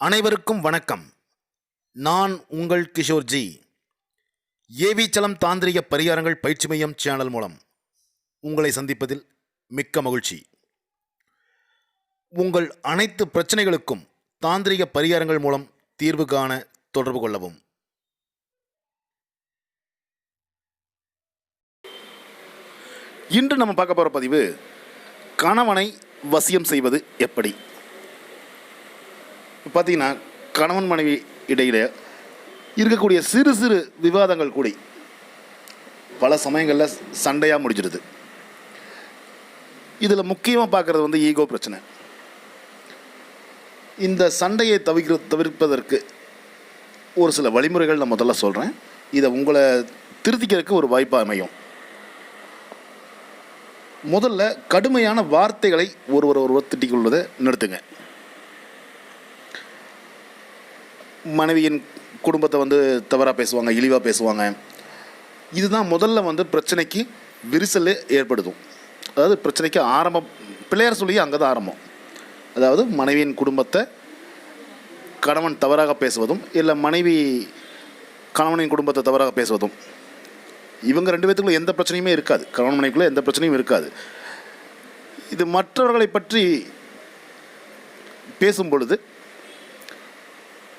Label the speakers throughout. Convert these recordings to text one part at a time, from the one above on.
Speaker 1: அனைவருக்கும் வணக்கம். நான் உங்கள் கிஷோர் ஜி. a.v.chalam தாந்திரிக பரிகாரங்கள் பயிற்சி மையம் சேனல் மூலம் உங்களை சந்திப்பதில் மிக்க மகிழ்ச்சி. உங்கள் அனைத்து பிரச்சனைகளுக்கும் தாந்திரிக பரிகாரங்கள் மூலம் தீர்வு காண தொடர்பு கொள்ளவும். இன்று நம்ம பார்க்க போகிற பதிவு கணவனை வசியம் செய்வது எப்படி. பார்த்தீங்கன்னா கணவன் மனைவி இடையில இருக்கக்கூடிய சிறு சிறு விவாதங்கள் கூடி பல சமயங்களில் சண்டையாக முடிஞ்சிடுது. இதில் முக்கியமாக பார்க்குறது ஈகோ பிரச்சனை. இந்த சண்டையை தவிர்ப்பதற்கு ஒரு சில வழிமுறைகள் நான் முதல்ல சொல்கிறேன். இதை உங்களை திருத்திக்கிறதுக்கு ஒரு வாய்ப்பாக அமையும். முதல்ல கடுமையான வார்த்தைகளை ஒருவர் திட்டிக் கொள்வதை நிறுத்துங்க. மனைவியின் குடும்பத்தை தவறாக பேசுவாங்க, இழிவாக பேசுவாங்க. இதுதான் முதல்ல பிரச்சனைக்கு விரிசல் ஏற்படுத்தும். அதாவது பிரச்சனைக்கு ஆரம்பம் பிள்ளையார் சொல்லி அங்கே தான் ஆரம்பம். அதாவது மனைவியின் குடும்பத்தை கணவன் தவறாக பேசுவதும், இல்லை மனைவி கணவனின் குடும்பத்தை தவறாக பேசுவதும், இவங்க ரெண்டு பேத்துக்குள்ள எந்த பிரச்சனையுமே இருக்காது. கணவன் மனைவிக்குள்ளே எந்த பிரச்சனையும் இருக்காது. இது மற்றவர்களை பற்றி பேசும் பொழுது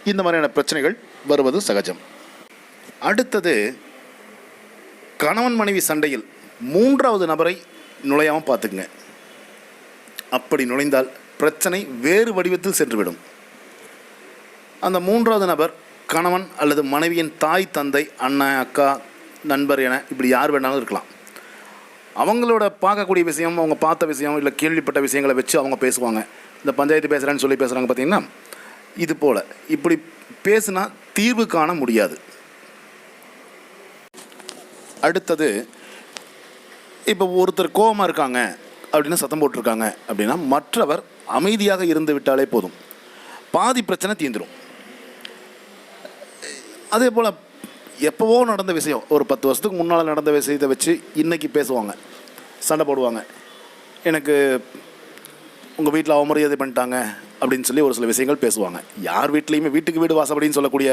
Speaker 1: இந்த மாதிரியான பிரச்சனைகள் வருவது சகஜம். அடுத்தது, கணவன் மனைவி சண்டையில் மூன்றாவது நபரை நுழையாமல் பார்த்துக்குங்க. அப்படி நுழைந்தால் பிரச்சனை வேறு வடிவத்தில் சென்றுவிடும். அந்த மூன்றாவது நபர் கணவன் அல்லது மனைவியின் தாய், தந்தை, அண்ணன், அக்கா, நண்பர் என இப்படி யார் வேணாலும் இருக்கலாம். அவங்களோட பார்க்கக்கூடிய விஷயம், அவங்க பார்த்த விஷயம், இல்லை கேள்விப்பட்ட விஷயங்களை வச்சு அவங்க பேசுவாங்க. இந்த பஞ்சாயத்து பேசுகிறேன்னு சொல்லி பேசுகிறாங்க பார்த்தீங்கன்னா, இது போல் இப்படி பேசுனா தீர்வு காண முடியாது. அடுத்தது, இப்போ ஒருத்தர் கோபமாக இருக்காங்க அப்படின்னு சத்தம் போட்டிருக்காங்க அப்படின்னா மற்றவர் அமைதியாக இருந்து விட்டாலே போதும், பாதி பிரச்சனை தீர்ந்துடும். அதே போல் எப்போவோ நடந்த விஷயம், ஒரு 10 வருஷத்துக்கு முன்னால் நடந்த விஷயத்தை வச்சு இன்றைக்கி பேசுவாங்க, சண்டை போடுவாங்க. எனக்கு உங்கள் வீட்டில் அவமரியாதை பண்ணிட்டாங்க அப்படின்னு சொல்லி ஒரு சில விஷயங்கள் பேசுவாங்க. யார் வீட்லேயுமே வீட்டுக்கு வீடு வாசப்படின்னு சொல்லக்கூடிய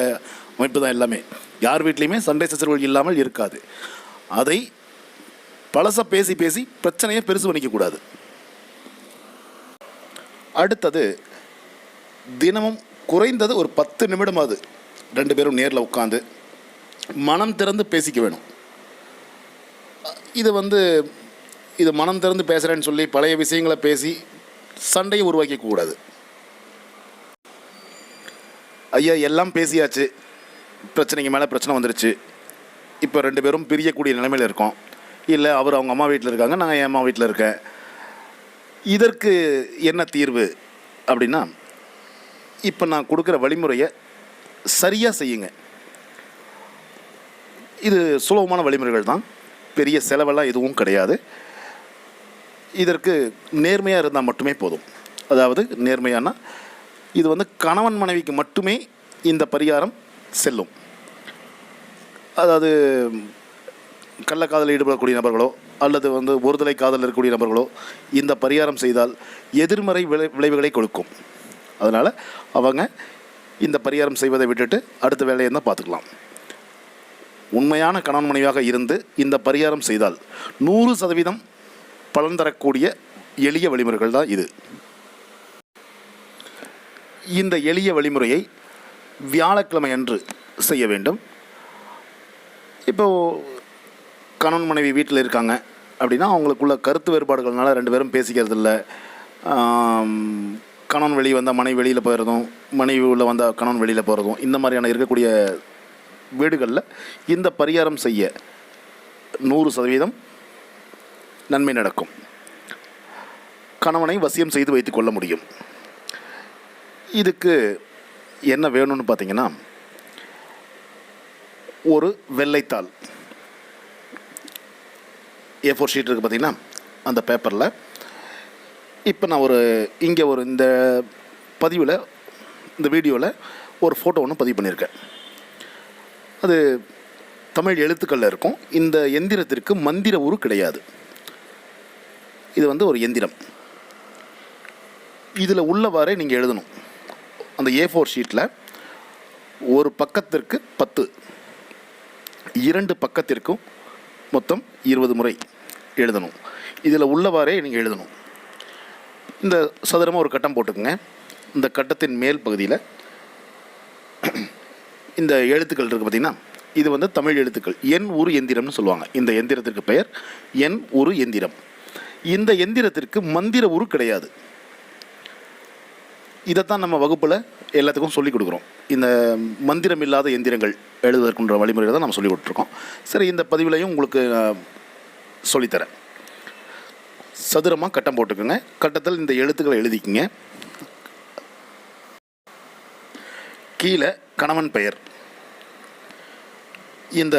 Speaker 1: அமைப்பு தான் எல்லாமே. யார் வீட்லேயுமே சண்டை சச்சரவுகள் இல்லாமல் இருக்காது. அதை பழச பேசி பேசி பிரச்சனையை பெருசு பண்ணிக்கக்கூடாது. அடுத்தது, தினமும் குறைந்தது ஒரு 10 நிமிடமாவது 2 பேரும் நேரில் உட்காந்து மனம் திறந்து பேசிக்க வேணும். இது மனம் திறந்து பேசுகிறேன்னு சொல்லி பழைய விஷயங்களை பேசி சண்டையை உருவாக்கக்கூடாது. ஐயா எல்லாம் பேசியாச்சு, பிரச்சனைக்கு மேலே பிரச்சனை வந்துருச்சு, இப்போ 2 பேரும் பிரியக்கூடிய நிலைமையில் இருக்கோம். இல்லை அவர் அவங்க அம்மா வீட்டில் இருக்காங்க, நான் என் அம்மா வீட்டில் இருக்கேன். இதற்கு என்ன தீர்வு அப்படின்னா, இப்போ நான் கொடுக்குற வழிமுறையை சரியாக செய்யுங்க. இது சுலபமான வழிமுறைகள் தான், பெரிய செலவெல்லாம் எதுவும் கிடையாது. இதற்கு நேர்மையாக இருந்தால் மட்டுமே போதும். அதாவது நேர்மையானா இது கணவன் மனைவிக்கு மட்டுமே இந்த பரிகாரம் செல்லும். அதாவது கள்ளக்காதலில் ஈடுபடக்கூடிய நபர்களோ அல்லது ஒருதலை காதலில் இருக்கக்கூடிய நபர்களோ இந்த பரிகாரம் செய்தால் எதிர்மறை விளைவுகளை கொடுக்கும். அதனால் அவங்க இந்த பரிகாரம் செய்வதை விட்டுட்டு அடுத்த வேலையை தான் பார்த்துக்கலாம். உண்மையான கணவன் மனைவியாக இருந்து இந்த பரிகாரம் செய்தால் 100% பலன் தரக்கூடிய எளிய வழிமுறைகள் தான் இது. இந்த எளிய வழிமுறையை வியாழக்கிழமை அன்று செய்ய வேண்டும். இப்போது கணவன் மனைவி வீட்டில் இருக்காங்க அப்படின்னா அவங்களுக்குள்ள கருத்து வேறுபாடுகள்னால 2 பேரும் பேசிக்கிறது இல்லை. கணவன் வெளியே வந்தால் மனைவி வெளியில் போயிடுறதும், மனைவி உள்ள வந்தால் கணவன் வெளியில் போகிறதும், இந்த மாதிரியான இருக்கக்கூடிய வீடுகளில் இந்த பரிகாரம் செய்ய 100% நன்மை நடக்கும். கணவனை வசியம் செய்து வைத்து கொள்ள முடியும். இதுக்கு என்ன வேணும்னு பார்த்தீங்கன்னா, ஒரு வெள்ளைத்தாள் A4 ஷீட் இருக்குது பார்த்தீங்கன்னா, அந்த பேப்பரில் இப்போ நான் இந்த பதிவில், இந்த வீடியோவில் ஒரு ஃபோட்டோ ஒன்று பதிவு பண்ணியிருக்கேன். அது தமிழ் எழுத்துக்களில் இருக்கும். இந்த எந்திரத்திற்கு மந்திர உரு கிடையாது. இது ஒரு எந்திரம். இதில் உள்ளவாறே நீங்கள் எழுதணும். அந்த A4 ஷீட்டில் ஒரு பக்கத்திற்கு 10, 2 பக்கத்திற்கும் மொத்தம் 20 முறை எழுதணும். இதில் உள்ளவாறே நீங்கள் எழுதணும். இந்த சதுரமாக ஒரு கட்டம் போட்டுக்குங்க. இந்த கட்டத்தின் மேல் பகுதியில் இந்த எழுத்துக்கள் இருக்குது பார்த்திங்கன்னா, இது வந்து தமிழ் எழுத்துக்கள். எண் உரு எந்திரம்னு சொல்லுவாங்க. இந்த எந்திரத்திற்கு பெயர் எண் உரு எந்திரம். இந்த எந்திரத்திற்கு மந்திர உரு கிடையாது. இதைத்தான் நம்ம வகுப்பில் எல்லாத்துக்கும் சொல்லிக் கொடுக்குறோம். இந்த மந்திரம் இல்லாத எந்திரங்கள் எழுதுவதற்குன்ற வழிமுறையை தான் நம்ம சொல்லிக் கொடுத்துருக்கோம். சரி, இந்த பதிவிலையும் உங்களுக்கு சொல்லித்தரேன். சதுரமாக கட்டம் போட்டுக்கோங்க. கட்டத்தில் இந்த எழுத்துக்களை எழுதிக்கிங்க. கீழே கணவன் பெயர், இந்த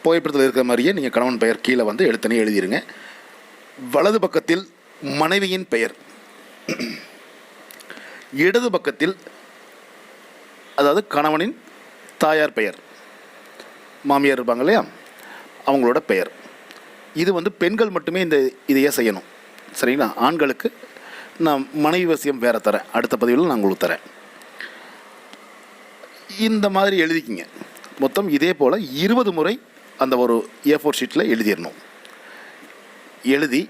Speaker 1: புகைப்படத்தில் இருக்கிற மாதிரியே நீங்கள் கணவன் பெயர் கீழே வந்து எழுத்தனே எழுதிடுங்க. வலது பக்கத்தில் மனைவியின் பெயர், இடது பக்கத்தில் அதாவது கணவனின் தாயார் பெயர், மாமியார் இருப்பாங்க இல்லையா, அவங்களோட பெயர். இது வந்து பெண்கள் மட்டுமே இதையே செய்யணும். சரிங்களா? ஆண்களுக்கு நான் மனைவி வசியம் வேறு தரேன். அடுத்த பதிவில் நான் உங்களுக்கு தரேன். இந்த மாதிரி எழுதிக்கிங்க. மொத்தம் இதே போல் 20 முறை அந்த ஒரு A4 ஷீட்டில் எழுதிடணும். எழுதி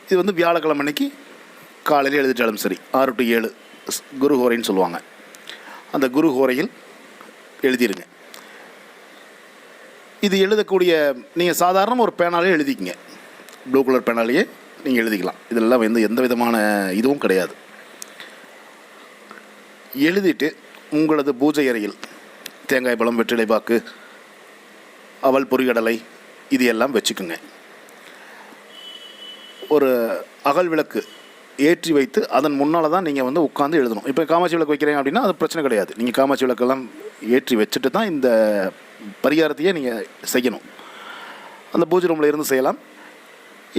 Speaker 1: இது வந்து வியாழக்கிழமை அன்னைக்கு காலையில் எழுதிட்டாலும் சரி, 6 to 7 குரு ஹோரைன்னு சொல்லுவாங்க. அந்த குரு ஹோரையில் எழுதிடுங்க. இது எழுதக்கூடிய நீங்கள் சாதாரண ஒரு பேனாலே எழுதிக்கிங்க. ப்ளூ கலர் பேனாலேயே நீங்கள் எழுதிக்கலாம். இதெல்லாம் வந்து எந்த விதமான இதுவும் கிடையாது. எழுதிட்டு உங்களது பூஜை அறையில் தேங்காய் பழம், வெற்றிலை பாக்கு, அவல், பொரிகடலை இது எல்லாம் வச்சுக்குங்க. ஒரு அகல் விளக்கு ஏற்றி வைத்து அதன் முன்னால் தான் நீங்கள் வந்து உட்காந்து எழுதணும். இப்போ காமாட்சி விளக்கு வைக்கிறீங்க அப்படின்னா அது பிரச்சனை கிடையாது. நீங்கள் காமாட்சி விளக்கெல்லாம் ஏற்றி வச்சுட்டு தான் இந்த பரிகாரத்தையே நீங்கள் செய்யணும். அந்த பூஜை ரூமில் இருந்து செய்யலாம்.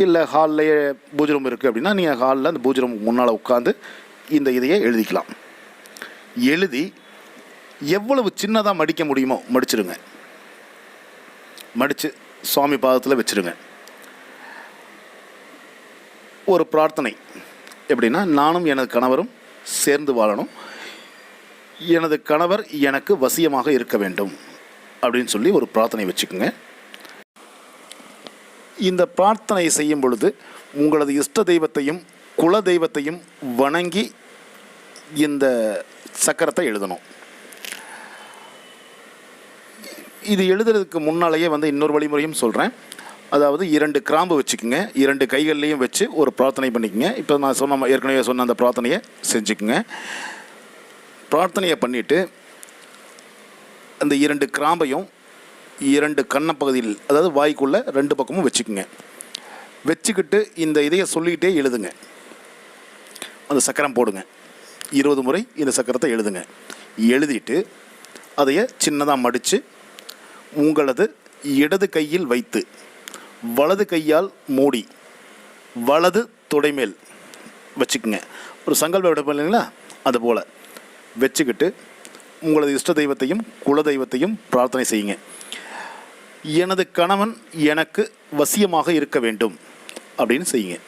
Speaker 1: இல்லை ஹால்லையே பூஜை ரூம் இருக்குது அப்படின்னா நீங்கள் ஹாலில் அந்த பூஜை ரூம் முன்னால் உட்காந்து இந்த இதையே எழுதிக்கலாம். எழுதி எவ்வளவு சின்னதாக மடிக்க முடியுமோ மடிச்சிடுங்க. மடித்து சுவாமி பாதத்தில் வச்சுருங்க. ஒரு பிரார்த்தனை எப்படின்னா, நானும் எனது கணவரும் சேர்ந்து வாழணும், எனது கணவர் எனக்கு வசியமாக இருக்க வேண்டும் அப்படின்னு சொல்லி ஒரு பிரார்த்தனை வச்சுக்கோங்க. இந்த பிரார்த்தனை செய்யும் பொழுது உங்களது இஷ்ட தெய்வத்தையும் குல தெய்வத்தையும் வணங்கி இந்த சக்கரத்தை எழுதணும். இது எழுதுறதுக்கு முன்னாலேயே வந்து இன்னொரு வழிமுறையும் சொல்கிறேன். அதாவது 2 கிராம்பு வச்சுக்கோங்க. 2 கைகள்லேயும் வச்சு ஒரு பிரார்த்தனை பண்ணிக்கோங்க. இப்போ நான் ஏற்கனவே சொன்ன அந்த பிரார்த்தனையை செஞ்சுக்குங்க. பிரார்த்தனையை பண்ணிவிட்டு அந்த 2 கிராம்பையும் 2 கண்ணப்பகுதியில், அதாவது வாய்க்குள்ளே 2 பக்கமும் வச்சுக்குங்க. வச்சுக்கிட்டு இந்த இதையை சொல்லிக்கிட்டே எழுதுங்க. அந்த சக்கரம் போடுங்க. 20 முறை இந்த சக்கரத்தை எழுதுங்க. எழுதிட்டு அதைய சின்னதாக மடித்து உங்களது இடது கையில் வைத்து வலது கையால் மூடி வலது தொடைமேல் வச்சுக்குங்க. ஒரு சங்கல்ப விடப்போம் இல்லைங்களா, அதுபோல் வச்சுக்கிட்டு உங்களது இஷ்ட தெய்வத்தையும் குல தெய்வத்தையும் பிரார்த்தனை செய்யுங்க. எனது கணவன் எனக்கு வசியமாக இருக்க வேண்டும் அப்படின்னு செய்யுங்க.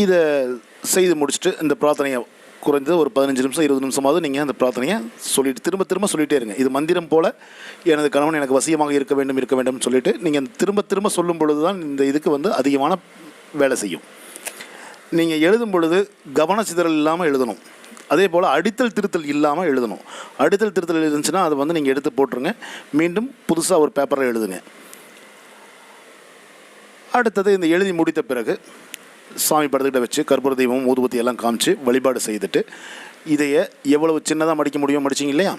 Speaker 1: இதை செய்து முடிச்சுட்டு இந்த பிரார்த்தனையை குறைந்தது ஒரு 15 நிமிஷம் 20 நிமிஷமாவது நீங்கள் அந்த பிரார்த்தனையை சொல்லிவிட்டு திரும்ப சொல்லிகிட்டே இருங்க. இது மந்திரம் போல் எனது கணவன் எனக்கு வசியமாக இருக்க வேண்டும் சொல்லிவிட்டு நீங்கள் திரும்ப சொல்லும் பொழுது தான் இந்த இதுக்கு வந்து அதிகமான வேலை செய்யும். நீங்கள் எழுதும் பொழுது கவனச்சிதறல் இல்லாமல் எழுதணும். அதே போல் அடித்தல் திருத்தல் இல்லாமல் எழுதணும். அடித்தல் திருத்தல் இருந்துச்சுன்னா அதை வந்து நீங்கள் எடுத்து போட்டுருங்க. மீண்டும் புதுசாக ஒரு பேப்பரில் எழுதுங்க. அடுத்தது இந்த எழுதி முடித்த பிறகு சாமி படத்துக்கிட்ட வச்சு கற்பூர தெய்வம் ஊதுபத்தி எல்லாம் காமிச்சு வழிபாடு செய்துட்டு இதையை எவ்வளவு சின்னதாக மடிக்க முடியும் மடிச்சிங்க இல்லையா,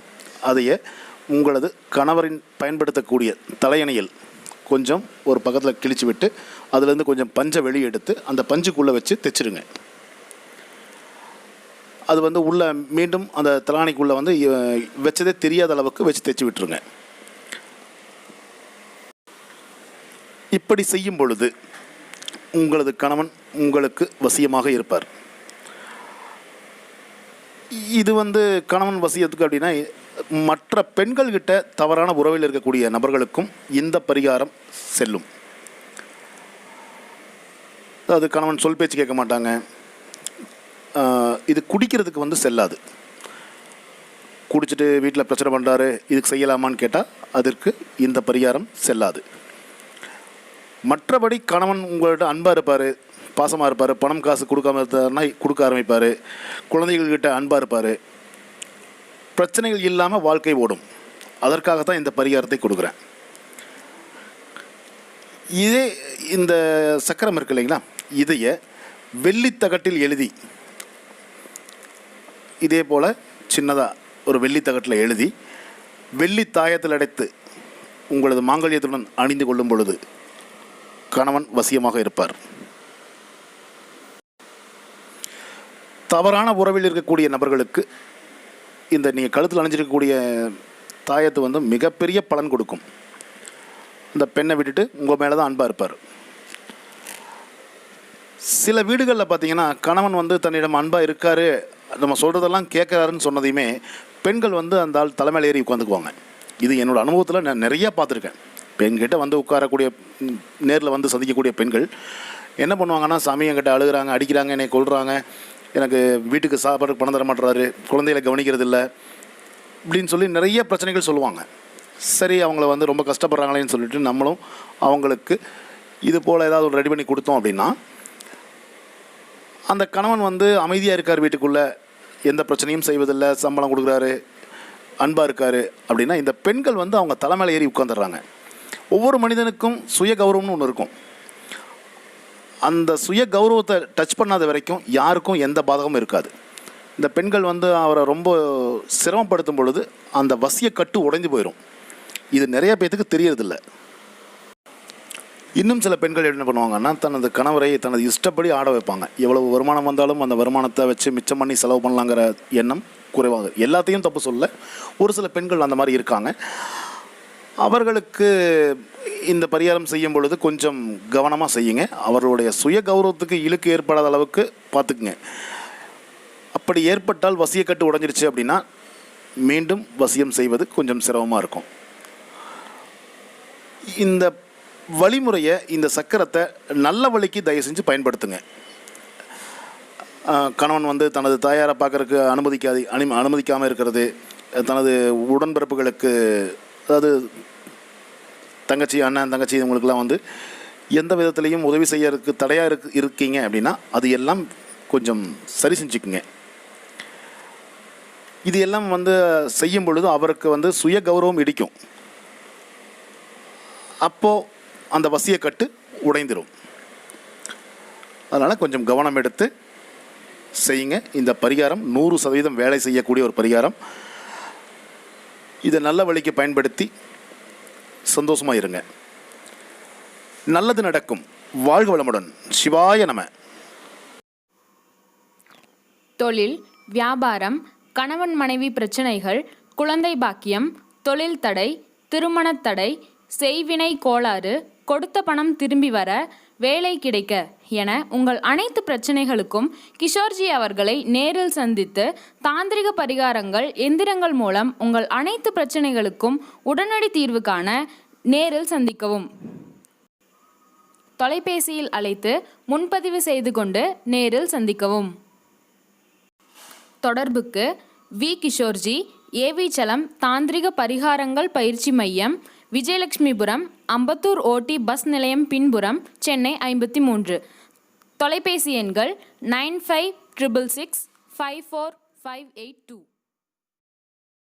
Speaker 1: அதையே உங்களது கணவரின் பயன்படுத்தக்கூடிய தலையணையில் கொஞ்சம் ஒரு பக்கத்தில் கிழிச்சு விட்டு அதுலேருந்து கொஞ்சம் பஞ்சை வெளியே எடுத்து அந்த பஞ்சுக்குள்ளே வச்சு தைச்சிருங்க. அது வந்து உள்ளே மீண்டும் அந்த தலானைக்குள்ளே வந்து வச்சதே தெரியாத அளவுக்கு வச்சு தைச்சி விட்டுருங்க. இப்படி செய்யும் பொழுது உங்களது கணவன் உங்களுக்கு வசியமாக இருப்பார். இது வந்து கணவன் வசியத்துக்கு அப்படின்னா மற்ற பெண்கள்கிட்ட தவறான உறவில் இருக்கக்கூடிய நபர்களுக்கும் இந்த பரிகாரம் செல்லும். அதாவது கணவன் சொல் பேச்சு கேட்க மாட்டாங்க, இது குடிக்கிறதுக்கு வந்து செல்லாது. குடிச்சிட்டு வீட்டில் பிரச்சனை பண்ணுறாரு, இதுக்கு செய்யலாமான்னு கேட்டால் அதற்கு இந்த பரிகாரம் செல்லாது. மற்றபடி கணவன் உங்கள்கிட்ட அன்பாக இருப்பார், பாசமாக இருப்பார், பணம் காசு கொடுக்காம இருந்தாருன்னா கொடுக்க ஆரம்பிப்பார், குழந்தைகள்கிட்ட அன்பாக இருப்பார், பிரச்சனைகள் இல்லாமல் வாழ்க்கை ஓடும். அதற்காகத்தான் இந்த பரிகாரத்தை கொடுக்குறேன். இதே இந்த சக்கரம் இருக்கு இல்லைங்களா, இதைய வெள்ளித்தகட்டில் எழுதி, இதே போல் சின்னதாக ஒரு வெள்ளித்தகட்டில் எழுதி வெள்ளி தாயத்தில் அடைத்து உங்களது மாங்கல்யத்துடன் அணிந்து கொள்ளும் பொழுது கணவன் வசியமாக இருப்பார். தவறான உறவில் இருக்கக்கூடிய நபர்களுக்கு இந்த நீங்கள் கழுத்தில் அணிஞ்சிருக்கக்கூடிய தாயத்து வந்து மிகப்பெரிய பலன் கொடுக்கும். இந்த பெண்ணை விட்டுட்டு உங்கள் மேலே தான் அன்பாக இருப்பார். சில வீடுகளில் பார்த்தீங்கன்னா கணவன் வந்து தன்னிடம் அன்பாக இருக்கார், நம்ம சொல்கிறதெல்லாம் கேட்குறாருன்னு சொன்னதையுமே பெண்கள் வந்து அந்த ஆள் தலைமையில் ஏறி உட்காந்துக்குவாங்க. இது என்னோடய அனுபவத்தில் நான் நிறையா பார்த்துருக்கேன். பெண்கிட்ட வந்து உட்காரக்கூடிய, நேரில் வந்து சந்திக்கக்கூடிய பெண்கள் என்ன பண்ணுவாங்கன்னா, சாமி என்கிட்ட அழுகிறாங்க, அடிக்கிறாங்க, என்னை கொள்கிறாங்க, எனக்கு வீட்டுக்கு சாப்பாடு பணம் தர மாட்டுறாரு, குழந்தைகளை கவனிக்கிறது இல்லை இப்படின்னு சொல்லி நிறைய பிரச்சனைகள் சொல்லுவாங்க. சரி, அவங்கள வந்து ரொம்ப கஷ்டப்படுறாங்களேன்னு சொல்லிட்டு நம்மளும் அவங்களுக்கு இது போல் ஏதாவது ஒரு ரெடி பண்ணி கொடுத்தோம் அப்படின்னா, அந்த கணவன் வந்து அமைதியாக இருக்கார், வீட்டுக்குள்ளே எந்த பிரச்சனையும் செய்வதில்லை, சம்பளம் கொடுக்குறாரு, அன்பாக இருக்கார் அப்படின்னா இந்த பெண்கள் வந்து அவங்க தலைமையில் ஏறி உட்காந்துடுறாங்க. ஒவ்வொரு மனிதனுக்கும் சுய கௌரவம்னு ஒன்று இருக்கும். அந்த சுய கௌரவத்தை டச் பண்ணாத வரைக்கும் யாருக்கும் எந்த பாதகமும் இருக்காது. இந்த பெண்கள் வந்து அவரை ரொம்ப சிரமப்படுத்தும் பொழுது அந்த வசிய கட்டு உடைந்து போயிடும். இது நிறைய பேத்துக்கு தெரியறதில்லை. இன்னும் சில பெண்கள் என்ன பண்ணுவாங்கன்னா, தனது கணவரை தனது இஷ்டப்படி ஆட வைப்பாங்க. எவ்வளவு வருமானம் வந்தாலும் அந்த வருமானத்தை வச்சு மிச்சம் பண்ணி செலவு பண்ணலாங்கிற எண்ணம் குறைவாக. எல்லாத்தையும் தப்பு சொல்ல, ஒரு சில பெண்கள் அந்த மாதிரி இருக்காங்க. அவர்களுக்கு இந்த பரிகாரம் செய்யும் பொழுது கொஞ்சம் கவனமாக செய்யுங்க. அவர்களுடைய சுய கௌரவத்துக்கு இழுக்கு ஏற்படாத அளவுக்கு பார்த்துக்குங்க. அப்படி ஏற்பட்டால் வசியக்கட்டு உடைஞ்சிருச்சு அப்படின்னா மீண்டும் வசியம் செய்வது கொஞ்சம் சிரமமாக இருக்கும். இந்த வழிமுறையை, இந்த சக்கரத்தை நல்ல வழிக்கு தயவு செஞ்சு பயன்படுத்துங்க. கணவன் வந்து தனது தாயாரை பார்க்கறதுக்கு அனுமதிக்காமல் இருக்கிறது, தனது உடன்பிறப்புகளுக்கு, அதாவது தங்கச்சி, அண்ணன், தங்கச்சி இவங்களுக்கெல்லாம் வந்து எந்த விதத்துலேயும் உதவி செய்யறதுக்கு தடையாக இருக்கீங்க அப்படின்னா அது எல்லாம் கொஞ்சம் சரி செஞ்சுக்குங்க. இது எல்லாம் வந்து செய்யும் பொழுது அவருக்கு வந்து சுய கௌரவம் இடிக்கும். அப்போது அந்த வசியக்கட்டு உடைந்துடும். அதனால் கொஞ்சம் கவனம் எடுத்து செய்யுங்க. இந்த பரிகாரம் 100% வேலை செய்யக்கூடிய ஒரு பரிகாரம். இதை நல்ல வழிக்கு பயன்படுத்தி சந்தோஷமாக இருங்க. நல்லது நடக்கும். வாழ்க வளமுடன். சிவாய நம.
Speaker 2: தொழில், வியாபாரம், கணவன் மனைவி பிரச்சனைகள், குழந்தை பாக்கியம், தொழில் தடை, திருமணத் தடை, செய்வினை கோளாறு, கொடுத்த பணம் திரும்பி வர, வேலை கிடைக்க என உங்கள் அனைத்து பிரச்சனைகளுக்கும் கிஷோர்ஜி அவர்களை நேரில் சந்தித்து தாந்திரிக பரிகாரங்கள், எந்திரங்கள் மூலம் உங்கள் அனைத்து பிரச்சனைகளுக்கும் உடனடி தீர்வு காண நேரில் சந்திக்கவும். தொலைபேசியில் அழைத்து முன்பதிவு செய்து கொண்டு நேரில் சந்திக்கவும். தொடர்புக்கு V.Kishore Ji, a.v.chalam தாந்திரிக பரிகாரங்கள் பயிற்சி மையம், விஜயலட்சுமிபுரம், அம்பத்தூர் OT பஸ் நிலையம் பின்புறம், சென்னை 53. தொலைபேசி எண்கள் 9566654582.